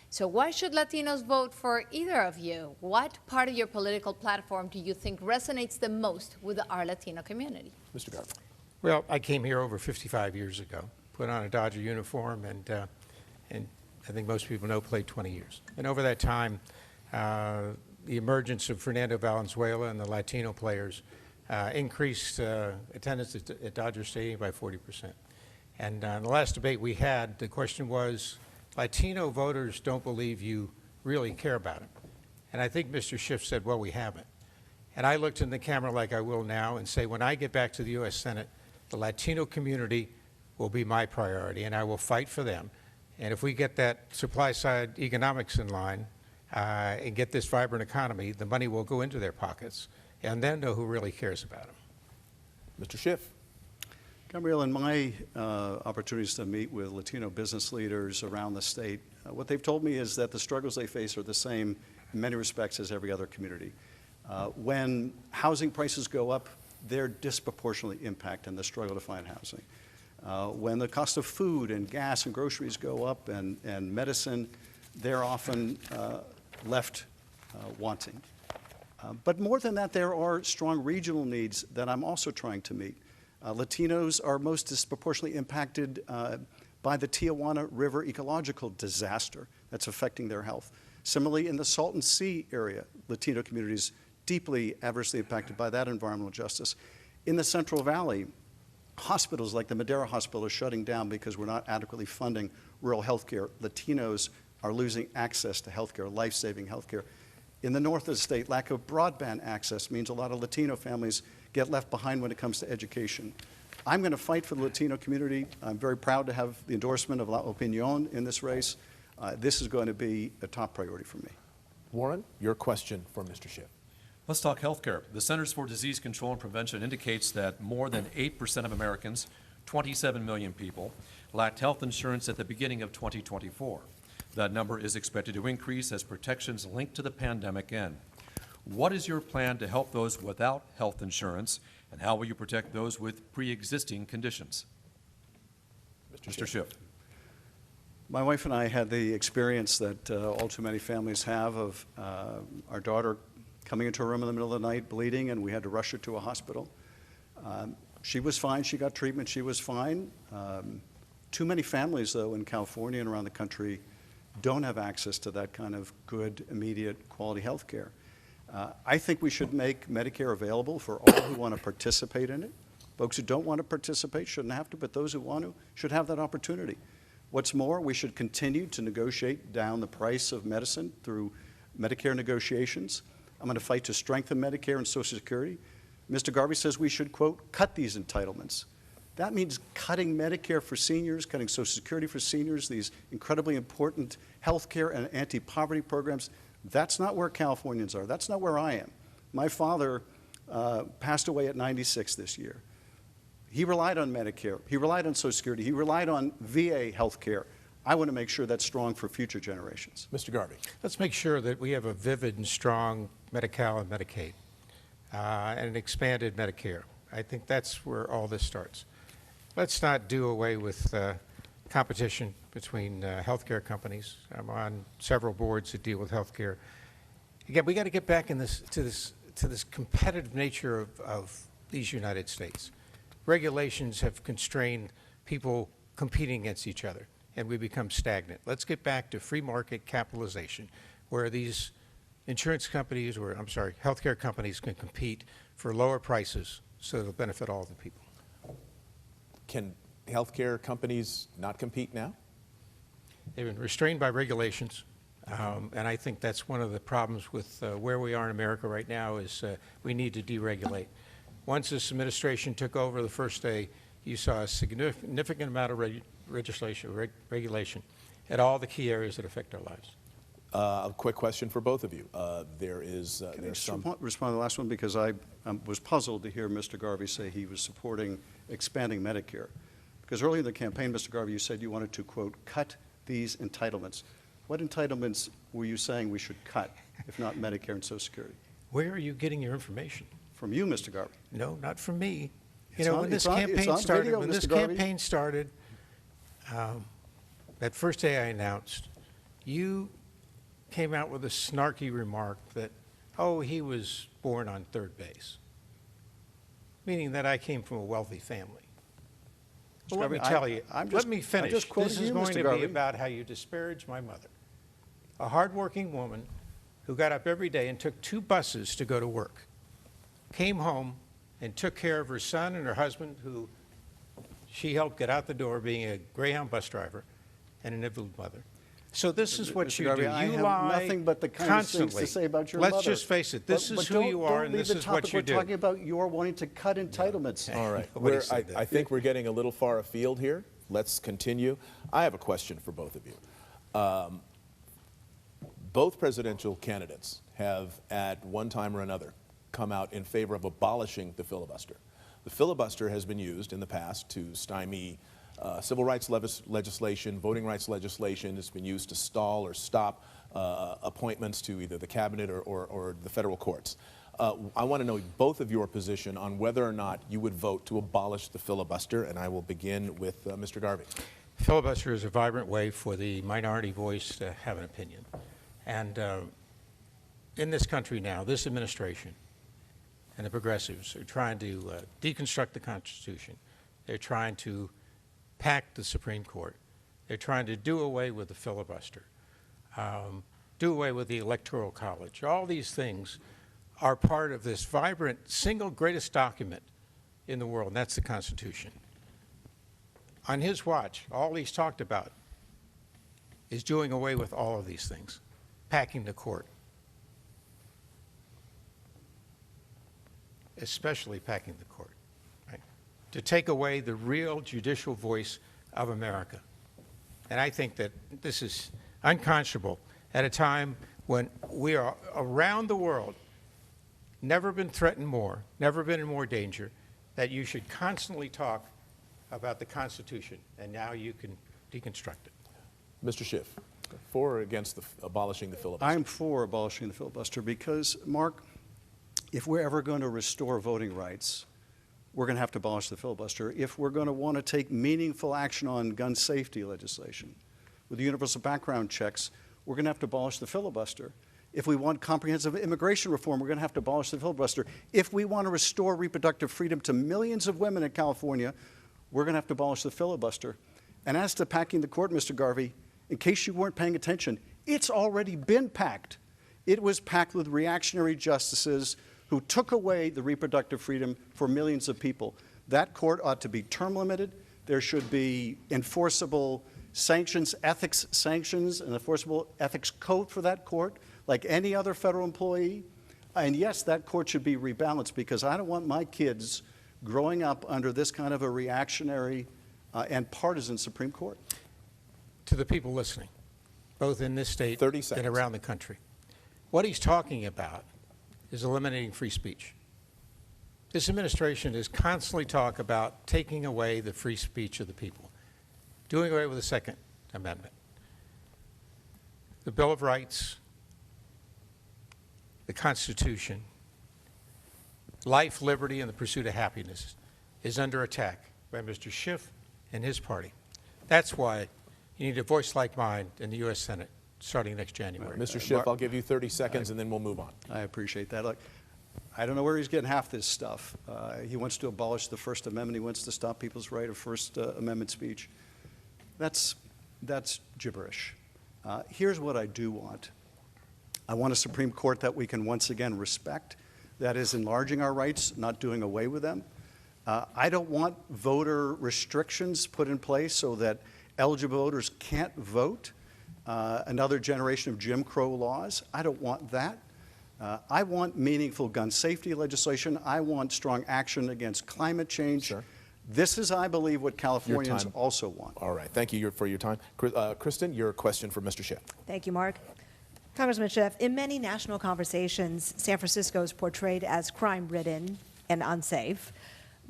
So why should Latinos vote for either of you? What part of your political platform do you think resonates the most with our Latino community? Mr. Garvey. Well, I came here over 55 years ago, put on a Dodger uniform, and I think most people know played 20 years. And over that time, the emergence of Fernando Valenzuela and the Latino players increased attendance at Dodger Stadium by 40%. And in the last debate we had, the question was, Latino voters don't believe you really care about them. And I think Mr. Schiff said, well, we haven't. And I looked in the camera like I will now and say, when I get back to the U.S. Senate, the Latino community will be my priority, and I will fight for them. And if we get that supply-side economics in line, and get this vibrant economy, the money will go into their pockets, and then know who really cares about them. Mr. Schiff. Gabrielle, in my opportunities to meet with Latino business leaders around the state, what they've told me is that the struggles they face are the same in many respects as every other community. When housing prices go up, they're disproportionately impacted in the struggle to find housing. When the cost of food and gas and groceries go up and medicine, they're often left wanting. But more than that, there are strong regional needs that I'm also trying to meet. Latinos are most disproportionately impacted by the Tijuana River ecological disaster that's affecting their health. Similarly, in the Salton Sea area, Latino communities deeply adversely impacted by that environmental justice. In the Central Valley, hospitals like the Madera Hospital are shutting down because we're not adequately funding rural health care. Latinos are losing access to health care, life-saving health care. In the north of the state, lack of broadband access means a lot of Latino families get left behind when it comes to education. I'm going to fight for the Latino community. I'm very proud to have the endorsement of La Opinión in this race. This is going to be a top priority for me. Warren, your question for Mr. Schiff. Let's talk healthcare. The Centers for Disease Control and Prevention indicates that more than 8% of Americans, 27 million people, lacked health insurance at the beginning of 2024. That number is expected to increase as protections linked to the pandemic end. What is your plan to help those without health insurance, and how will you protect those with pre-existing conditions? Mr. Schiff. My wife and I had the experience that all too many families have of our daughter coming into a room in the middle of the night bleeding, and we had to rush her to a hospital. She was fine. She got treatment. She was fine. Too many families, though, in California and around the country don't have access to that kind of good, immediate, quality health care. I think we should make Medicare available for all who want to participate in it. Folks who don't want to participate shouldn't have to, but those who want to should have that opportunity. What's more, we should continue to negotiate down the price of medicine through Medicare negotiations. I'm going to fight to strengthen Medicare and Social Security. Mr. Garvey says we should, quote, cut these entitlements. That means cutting Medicare for seniors, cutting Social Security for seniors, these incredibly important health care and anti-poverty programs. That's not where Californians are. That's not where I am. My father passed away at 96 this year. He relied on Medicare. He relied on Social Security. He relied on VA health care. I want to make sure that's strong for future generations. Mr. Garvey. Let's make sure that we have a vivid and strong Medi-Cal and Medicaid and an expanded Medicare. I think that's where all this starts. Let's not do away with competition between healthcare companies. I'm on several boards that deal with healthcare. Again, we got to get back to this competitive nature of these United States. Regulations have constrained people competing against each other, and we become stagnant. Let's get back to free market capitalization, where these insurance companies, or I'm sorry, healthcare companies can compete for lower prices so it'll benefit all the people. Can healthcare companies not compete now? They've been restrained by regulations, and I think that's one of the problems with where we are in America right now is we need to deregulate. Once this administration took over the first day, you saw a significant amount of regulation at all the key areas that affect our lives. A quick question for both of you. There's some. Respond to the last one because I was puzzled to hear Mr. Garvey say he was supporting expanding Medicare. Because earlier in the campaign, Mr. Garvey, you said you wanted to, quote, cut these entitlements. What entitlements were you saying we should cut, if not Medicare and Social Security? Where are you getting your information? From you, Mr. Garvey. No, not from me. It's You know, on- when this it's on- it's campaign on started, video, when Mr. this Garvey. campaign started, that first day I announced, you came out with a snarky remark that, oh, he was born on third base, meaning that I came from a wealthy family. Well, let me Garvey, tell you, let me I'm finish. just quoting This is you, going Mr. to Garvey. be about how you disparage my mother, a hardworking woman who got up every day and took 2 buses to go to work, came home and took care of her son and her husband, who she helped get out the door being a Greyhound bus driver and an invalid mother. So this is what Mr. you Garvey, do. I You have lie nothing but the kind of things constantly. to say about your Let's mother. just face it. This But is who you are, don't and leave this the is what topic. you We're do. talking about your wanting to cut entitlements. All right. Nobody said that. I think we're getting a little far afield here. Let's continue. I have a question for both of you. Both presidential candidates have, at one time or another, come out in favor of abolishing the filibuster. The filibuster has been used in the past to stymie civil rights legislation, voting rights legislation. It's been used to stall or stop appointments to either the cabinet or the federal courts. I want to know both of your position on whether or not you would vote to abolish the filibuster, and I will begin with Mr. Garvey. Filibuster is a vibrant way for the minority voice to have an opinion. And in this country now, this administration and the progressives are trying to deconstruct the Constitution. They're trying to pack the Supreme Court. They're trying to do away with the filibuster, do away with the Electoral College. All these things are part of this vibrant, single greatest document in the world, and that's the Constitution. On his watch, all he's talked about is doing away with all of these things, packing the court, especially packing the court, right? To take away the real judicial voice of America. And I think that this is unconscionable at a time when we are around the world, never been threatened more, never been in more danger, that you should constantly talk about the Constitution, and now you can deconstruct it. Mr. Schiff, for or against abolishing the filibuster? I'm for abolishing the filibuster because, Mark, if we're ever going to restore voting rights, we're going to have to abolish the filibuster. If we're going to want to take meaningful action on gun safety legislation, with the universal background checks, we're going to have to abolish the filibuster. If we want comprehensive immigration reform, we're going to have to abolish the filibuster. If we want to restore reproductive freedom to millions of women in California, we're going to have to abolish the filibuster. And as to packing the court, Mr. Garvey, in case you weren't paying attention, it's already been packed. It was packed with reactionary justices who took away the reproductive freedom for millions of people. That court ought to be term limited. There should be enforceable sanctions, ethics sanctions, an enforceable ethics code for that court, like any other federal employee. And yes, that court should be rebalanced because I don't want my kids growing up under this kind of a reactionary and partisan Supreme Court. To the people listening, both in this state 30 seconds. and around the country, what he's talking about is eliminating free speech. This administration is constantly talking about taking away the free speech of the people, doing away with the Second Amendment. The Bill of Rights, the Constitution, life, liberty, and the pursuit of happiness is under attack by Mr. Schiff and his party. That's why you need a voice like mine in the U.S. Senate starting next January. Mr. Schiff, I'll give you 30 seconds and then we'll move on. I appreciate that. Look, I don't know where he's getting half this stuff. He wants to abolish the First Amendment. He wants to stop people's right of First Amendment speech. That's gibberish. Here's what I do want. I want a Supreme Court that we can once again respect, that is enlarging our rights, not doing away with them. I don't want voter restrictions put in place so that eligible voters can't vote. Another generation of Jim Crow laws. I don't want that. I want meaningful gun safety legislation. I want strong action against climate change. Sir. This is, I believe, what Californians time. also want. All right. Thank you for your time. Kristen, your question for Mr. Schiff. Thank you, Mark. Congressman Schiff, in many national conversations, San Francisco is portrayed as crime-ridden and unsafe.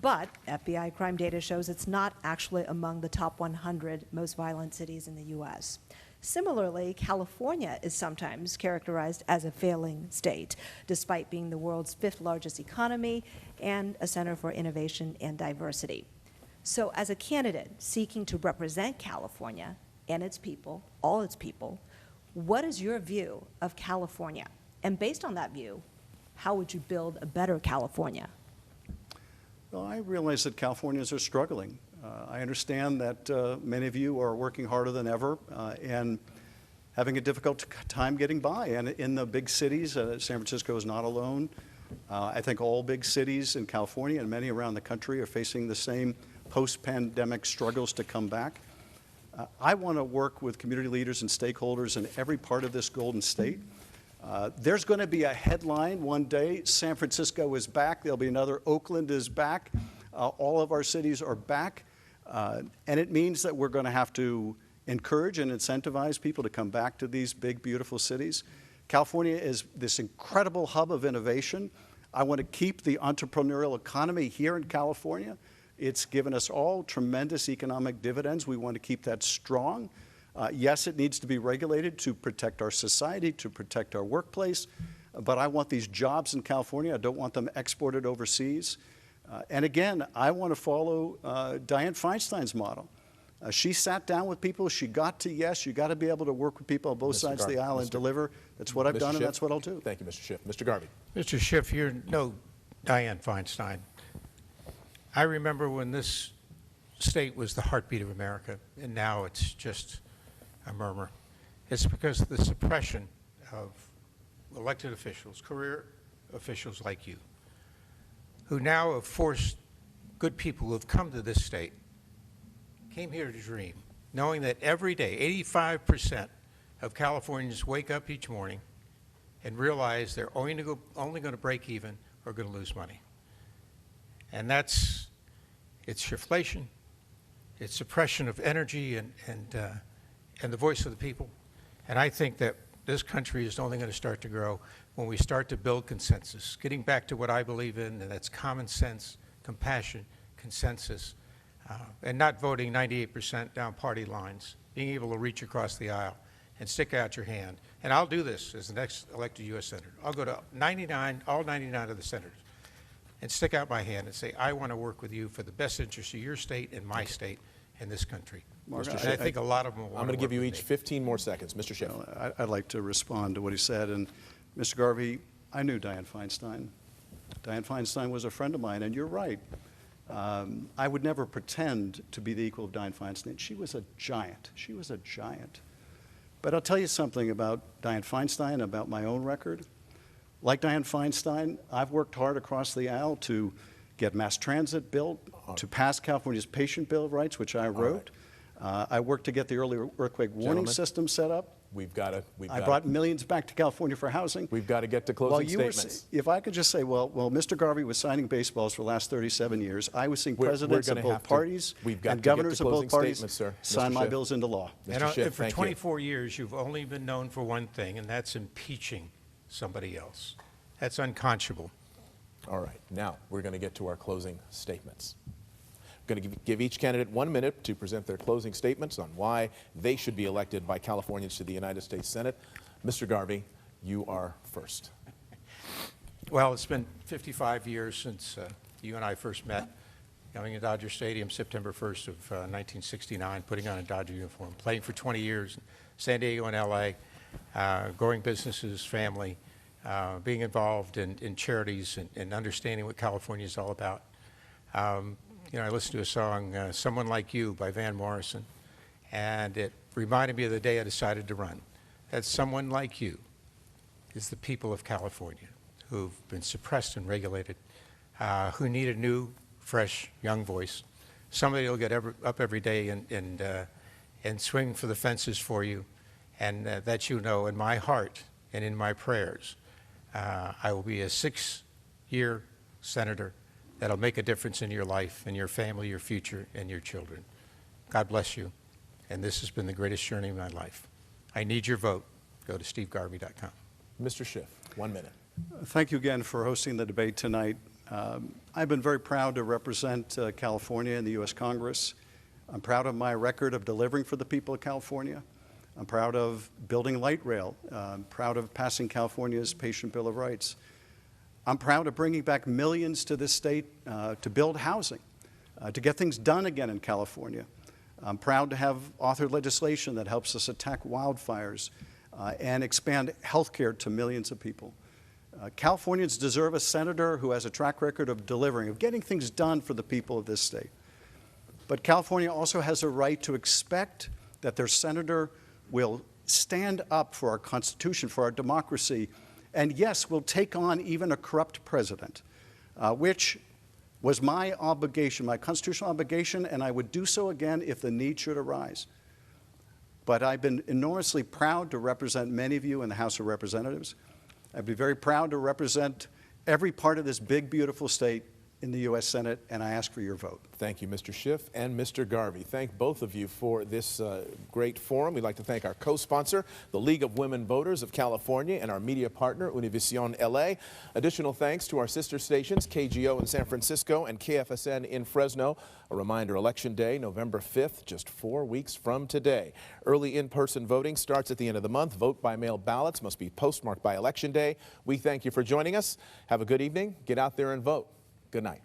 But FBI crime data shows it's not actually among the top 100 most violent cities in the U.S. Similarly, California is sometimes characterized as a failing state, despite being the world's 5th largest economy and a center for innovation and diversity. So as a candidate seeking to represent California and its people, all its people, what is your view of California? And based on that view, how would you build a better California? Well, I realize that Californians are struggling. I understand that many of you are working harder than ever and having a difficult time getting by. And in the big cities, San Francisco is not alone. I think all big cities in California and many around the country are facing the same post-pandemic struggles to come back. I want to work with community leaders and stakeholders in every part of this Golden State. There's going to be a headline one day, San Francisco is back. There'll be another, Oakland is back. All of our cities are back. And it means that we're going to have to encourage and incentivize people to come back to these big, beautiful cities. California is this incredible hub of innovation. I want to keep the entrepreneurial economy here in California. It's given us all tremendous economic dividends. We want to keep that strong. Yes, it needs to be regulated to protect our society, to protect our workplace, but I want these jobs in California. I don't want them exported overseas. And again, I want to follow Dianne Feinstein's model. She sat down with people. She got to yes. You got to be able to work with people on both sides of the aisle and deliver. That's what I've done, and that's what I'll do. Thank you, Mr. Schiff. Mr. Garvey. Mr. Schiff, you're no Dianne Feinstein. I remember when this state was the heartbeat of America, and now it's just a murmur. It's because of the suppression of elected officials, career officials like you, who now have forced good people who have come to this state, came here to dream, knowing that every day, 85% of Californians wake up each morning and realize they're only going to break even or going to lose money. And it's shriftflation, it's suppression of energy and the voice of the people. And I think that this country is only going to start to grow when we start to build consensus, getting back to what I believe in, and that's common sense, compassion, consensus, and not voting 98% down party lines, being able to reach across the aisle and stick out your hand. And I'll do this as the next elected U.S. Senator. I'll go to all 99 of the senators and stick out my hand and say, I want to work with you for the best interest of your state and my state and this country. Mark, And I think a lot of them will want I'm going to give you with each me. 15 more seconds. Mr. Schiff. I'd like to respond to what he said. And Mr. Garvey, I knew Dianne Feinstein. Dianne Feinstein was a friend of mine, and you're right. I would never pretend to be the equal of Dianne Feinstein. She was a giant. She was a giant. But I'll tell you something about Dianne Feinstein, about my own record. Like Dianne Feinstein, I've worked hard across the aisle to get mass transit built, to pass California's Patient Bill of Rights, which I wrote. I worked to get the early earthquake warning system set up. I brought millions back to California for housing. We've got to get to closing statements. If I could just say, well, Mr. Garvey was signing baseballs for the last 37 years. I was seeing presidents of both parties and governors of both parties sign my bills into law. Mr. Schiff, And for thank you. 24 years, you've only been known for one thing, and that's impeaching somebody else. That's unconscionable. All right, now we're going to get to our closing statements. I'm going to give each candidate 1 minute to present their closing statements on why they should be elected by Californians to the United States Senate. Mr. Garvey, you are first. Well, it's been 55 years since you and I first met, coming to Dodger Stadium September 1st of 1969, putting on a Dodger uniform, playing for 20 years in San Diego and LA, growing businesses, family, being involved in charities and understanding what California is all about. I listened to a song, Someone Like You by Van Morrison, and it reminded me of the day I decided to run. That someone like you is the people of California who've been suppressed and regulated, who need a new, fresh, young voice, somebody who'll get up every day and swing for the fences for you, and that you know in my heart and in my prayers, I will be a 6-year senator that'll make a difference in your life and your family, your future, and your children. God bless you. And this has been the greatest journey of my life. I need your vote. Go to stevegarvey.com. Mr. Schiff, 1 minute. Thank you again for hosting the debate tonight. I've been very proud to represent California in the U.S. Congress. I'm proud of my record of delivering for the people of California. I'm proud of building light rail. I'm proud of passing California's Patient Bill of Rights. I'm proud of bringing back millions to this state to build housing, to get things done again in California. I'm proud to have authored legislation that helps us attack wildfires and expand health care to millions of people. Californians deserve a senator who has a track record of delivering, of getting things done for the people of this state. But California also has a right to expect that their senator will stand up for our Constitution, for our democracy, and yes, will take on even a corrupt president, which was my obligation, my constitutional obligation, and I would do so again if the need should arise. But I've been enormously proud to represent many of you in the House of Representatives. I'd be very proud to represent every part of this big, beautiful state in the U.S. Senate, and I ask for your vote. Thank you, Mr. Schiff and Mr. Garvey. Thank both of you for this great forum. We'd like to thank our co-sponsor, the League of Women Voters of California, and our media partner, Univision LA. Additional thanks to our sister stations, KGO in San Francisco and KFSN in Fresno. A reminder, Election Day, November 5th, just 4 weeks from today. Early in-person voting starts at the end of the month. Vote by mail ballots must be postmarked by Election Day. We thank you for joining us. Have a good evening. Get out there and vote. Good night.